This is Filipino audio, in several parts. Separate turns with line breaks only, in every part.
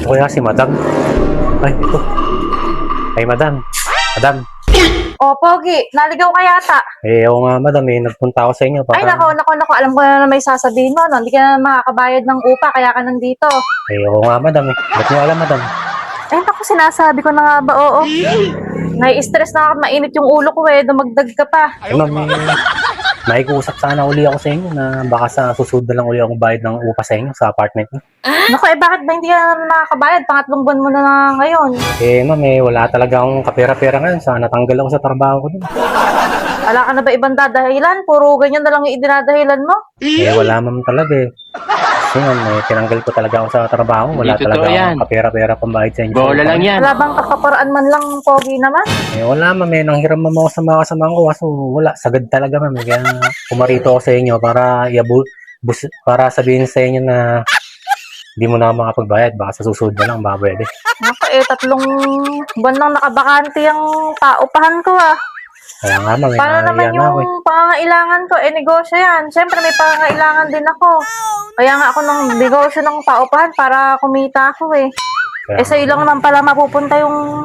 O kaya si Madam. Ay, ito. Ay, Madam. Madam.
O, Pogi, naligaw ka yata.
Oo nga, Madam. Nagpunta ako sa inyo.
Ay, nako. Alam ko na may sasabihin mo, no? Hindi ka na makakabayad ng upa, kaya ka nandito.
Oo nga, Madam. Ba't nyo alam, Madam?
Eh, naku, sinasabi ko na nga ba, oo. Nai-stress na ako, mainit yung ulo ko dumagdag ka pa.
Ma'am, nakikusap sana uli ako sa inyo na baka sa susunod na lang uli akong bayad ng upa sa inyo sa apartment niyo.
Naku, bakit ba hindi ka na makakabayad? Pangatlong buwan mo na ngayon.
Ma'am, wala talaga akong kapera-pera ngayon. Sana natanggal ako sa trabaho ko dun.
Wala ka na ba ibang dadahilan? Puro ganyan na lang yung idinadahilan mo?
Wala ma'am talaga Kasi ma'am, tinanggal ko talaga ako sa trabaho. Wala
Hindi
talaga
totoo yan.
akong kapera-pera pambayad sa inyo.
Bola lang yan.
Wala bang kakaparaan man lang, Pogi naman?
Wala ma'am, nanghiram ma'am ako sa mga kasamahan ko. Kaso wala, sagad talaga ma'am. Kaya pumarito ako sa inyo para sabihin sa inyo na hindi mo na ako makapagbayad. Baka sa susunod na lang, baka pwede.
Naku, 3 buwan lang nakabakante yung paupahan ko
Kaya nga ma'am,
Paano naman
nahiya na ako
yung pangangailangan ko? Negosyo yan. Siyempre, may pangangailangan din ako. Kaya nga ako ng negosyo ng paupahan para kumita ako
Kaya
sa'yo lang naman pala mapupunta yung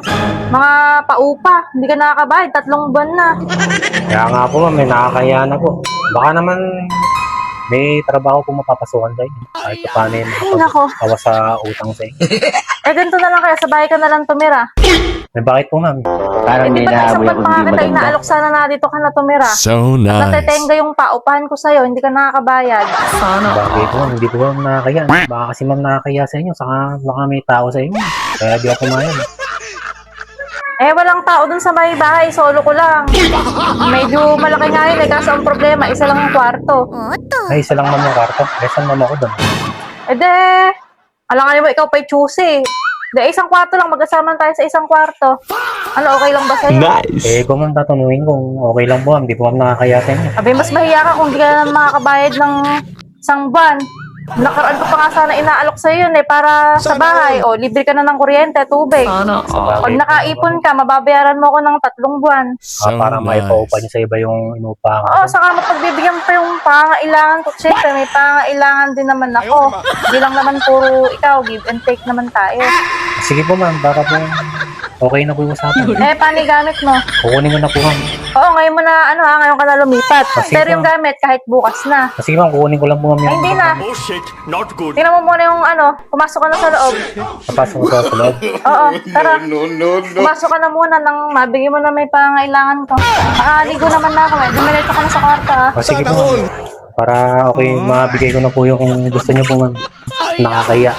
mga paupa. Hindi ka nakakabayad, 3 buwan na.
Kaya nga po ma'am, nakakaya na po. Baka naman may trabaho po mapapasukan tayo. Kahit pa paano yung
nako.
makapagawa sa utang sa inyo.
Ganito na lang kaya, sa bahay ka na lang tumira.
Bakit po ma'am?
Parang
Hindi ba isang
ninahabol
buwan
ako
pa nga
hindi
kita
maganda.
inaalok sana na dito ka na tumira.
So nice.
Natetenga yung paupahan ko sa'yo, hindi ka nakakabayad.
Bakit po ma'am? Hindi po ma'am nakakaya. Baka kasi ma'am nakakaya sa inyo. Saka baka may tao sa inyo. Kaya di ako pumayag.
Walang tao dun sa may bahay, solo ko lang. Medyo malaki nga yun kaso ang problema, isa lang ang kwarto.
Ay, isa lang ma'am yung kwarto. Saan ma'am ako doon?
Alangan mo ikaw pa'y choosy. Isang kwarto lang, magkasama tayo sa isang kwarto. Ano, okay lang ba sa'yo?
Nice.
Kung ma'am tatanungin kung okay lang po ma'am, di po ma'am nakakaya sa inyo.
Mas mahiya ka kung di ka na makakabayad ng 1 buwan. Nakaraan ko pa nga sana inaalok sa'yo yun para sa bahay. Libre ka na ng kuryente, tubig. Pag nakaipon ka, mababayaran mo ako ng 3 buwan.
So
Para maipaupa niyo
nice.
sa iba yung inupahan
Oo,
ko.
saka mapagbibigyan pa yung pangailangan ko. Siyempre, may pangailangan din naman ako. Hindi lang naman puro ikaw, give and take naman tayo.
Sige po ma'am, para po okay na po yung usapan.
Paano yung gamit mo?
Kukunin ko na po ma'am.
Oo, ngayon mo na, ngayon ka na lumipat.
Sige
Pero yung
po.
gamit, kahit bukas na.
Sige ma'am, kukunin ko lang po ma'am
Ay,
yung
hindi na.
Oh shit, not good.
Tingnan mo muna yung pumasok ka na sa loob.
papasok ko sa loob.
Oo, tara.
No.
Pumasok ka na muna nang mabigyan mo na may pangailangan ko. Nakaligo naman na ako Dumiretso ka na sa kwarto
Sige po ma'am. Para okay, mabigay ko na po yung kung gusto niyo po ma'am. Nakakaya.